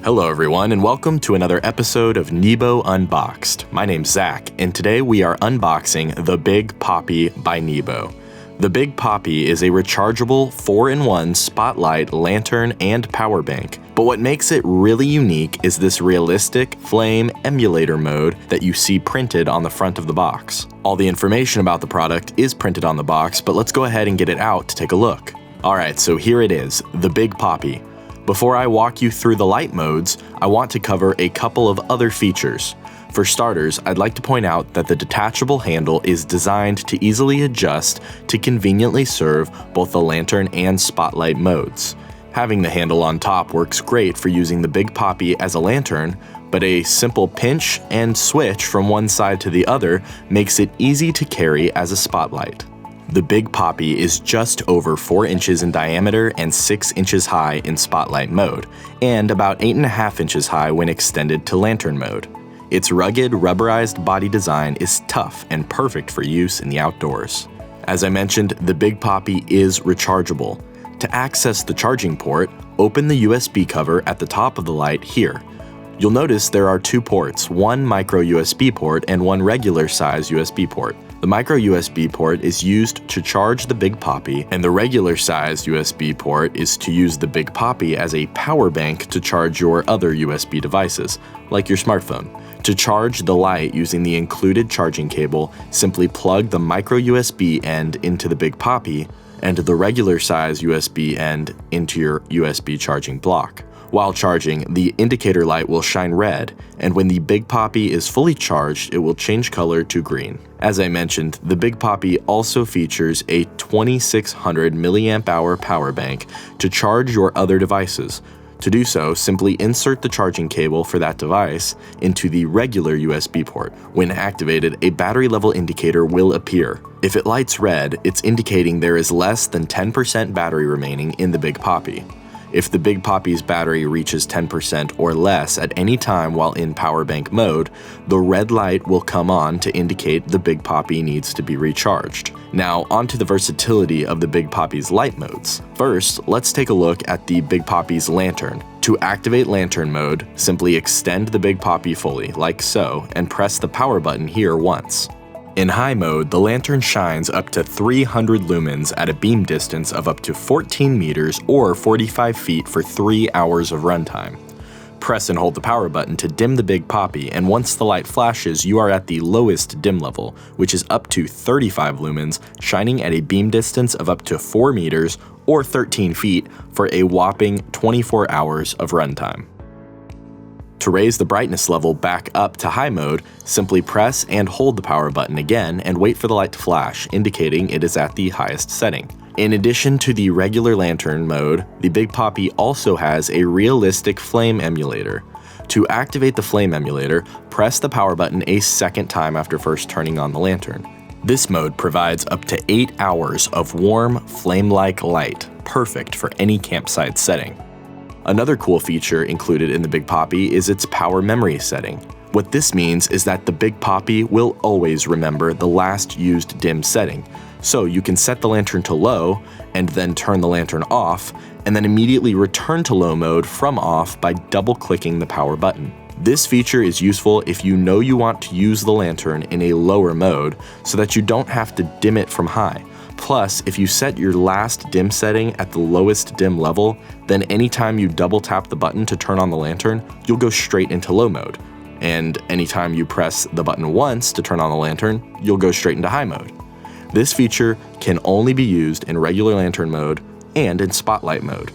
Hello everyone and welcome to another episode of NEBO Unboxed. My name's Zach and today we are unboxing the Big Poppy by NEBO. The Big Poppy is a rechargeable 4-in-1 spotlight, lantern, and power bank. But what makes it really unique is this realistic flame emulator mode that you see printed on the front of the box. All the information about the product is printed on the box, but let's go ahead and get it out to take a look. Alright, so here it is, the Big Poppy. Before I walk you through the light modes, I want to cover a couple of other features. For starters, I'd like to point out that the detachable handle is designed to easily adjust to conveniently serve both the lantern and spotlight modes. Having the handle on top works great for using the Big Poppy as a lantern, but a simple pinch and switch from one side to the other makes it easy to carry as a spotlight. The Big Poppy is just over 4 inches in diameter and 6 inches high in spotlight mode, and about 8.5 inches high when extended to lantern mode. Its rugged, rubberized body design is tough and perfect for use in the outdoors. As I mentioned, the Big Poppy is rechargeable. To access the charging port, open the USB cover at the top of the light here. You'll notice there are 2 ports, one micro USB port and one regular size USB port. The micro USB port is used to charge the Big Poppy, and the regular sized USB port is to use the Big Poppy as a power bank to charge your other USB devices, like your smartphone. To charge the light using the included charging cable, simply plug the micro USB end into the Big Poppy and the regular size USB end into your USB charging block. While charging, the indicator light will shine red, and when the Big Poppy is fully charged, it will change color to green. As I mentioned, the Big Poppy also features a 2600 mAh power bank to charge your other devices. To do so, simply insert the charging cable for that device into the regular USB port. When activated, a battery level indicator will appear. If it lights red, it's indicating there is less than 10% battery remaining in the Big Poppy. If the Big Poppy's battery reaches 10% or less at any time while in power bank mode, the red light will come on to indicate the Big Poppy needs to be recharged. Now, onto the versatility of the Big Poppy's light modes. First, let's take a look at the Big Poppy's lantern. To activate lantern mode, simply extend the Big Poppy fully, like so, and press the power button here once. In high mode, the lantern shines up to 300 lumens at a beam distance of up to 14 meters or 45 feet for 3 hours of runtime. Press and hold the power button to dim the Big Poppy, and once the light flashes, you are at the lowest dim level, which is up to 35 lumens, shining at a beam distance of up to 4 meters or 13 feet for a whopping 24 hours of runtime. To raise the brightness level back up to high mode, simply press and hold the power button again and wait for the light to flash, indicating it is at the highest setting. In addition to the regular lantern mode, the Big Poppy also has a realistic flame emulator. To activate the flame emulator, press the power button a second time after first turning on the lantern. This mode provides up to 8 hours of warm, flame-like light, perfect for any campsite setting. Another cool feature included in the Big Poppy is its power memory setting. What this means is that the Big Poppy will always remember the last used dim setting, so you can set the lantern to low and then turn the lantern off, and then immediately return to low mode from off by double-clicking the power button. This feature is useful if you know you want to use the lantern in a lower mode so that you don't have to dim it from high. Plus, if you set your last dim setting at the lowest dim level, then anytime you double tap the button to turn on the lantern, you'll go straight into low mode. And anytime you press the button once to turn on the lantern, you'll go straight into high mode. This feature can only be used in regular lantern mode and in spotlight mode.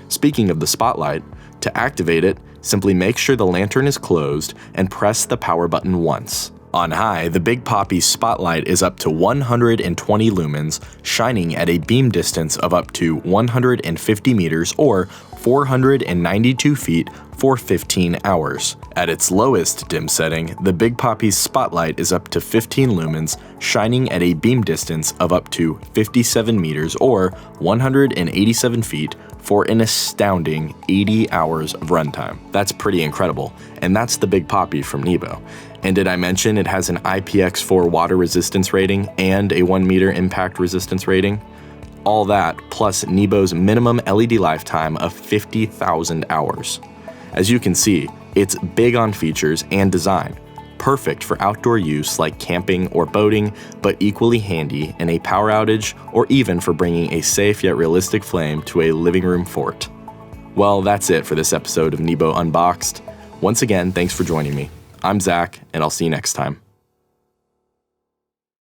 Speaking of the spotlight, to activate it, simply make sure the lantern is closed and press the power button once. On high, the Big Poppy's spotlight is up to 120 lumens, shining at a beam distance of up to 150 meters or 492 feet for 15 hours. At its lowest dim setting, the Big Poppy's spotlight is up to 15 lumens, shining at a beam distance of up to 57 meters or 187 feet for an astounding 80 hours of runtime. That's pretty incredible, and that's the Big Poppy from NEBO. And did I mention it has an IPX4 water resistance rating and a 1 meter impact resistance rating? All that plus NEBO's minimum LED lifetime of 50,000 hours. As you can see, it's big on features and design, perfect for outdoor use like camping or boating, but equally handy in a power outage or even for bringing a safe yet realistic flame to a living room fort. Well, that's it for this episode of NEBO Unboxed. Once again, thanks for joining me. I'm Zach, and I'll see you next time.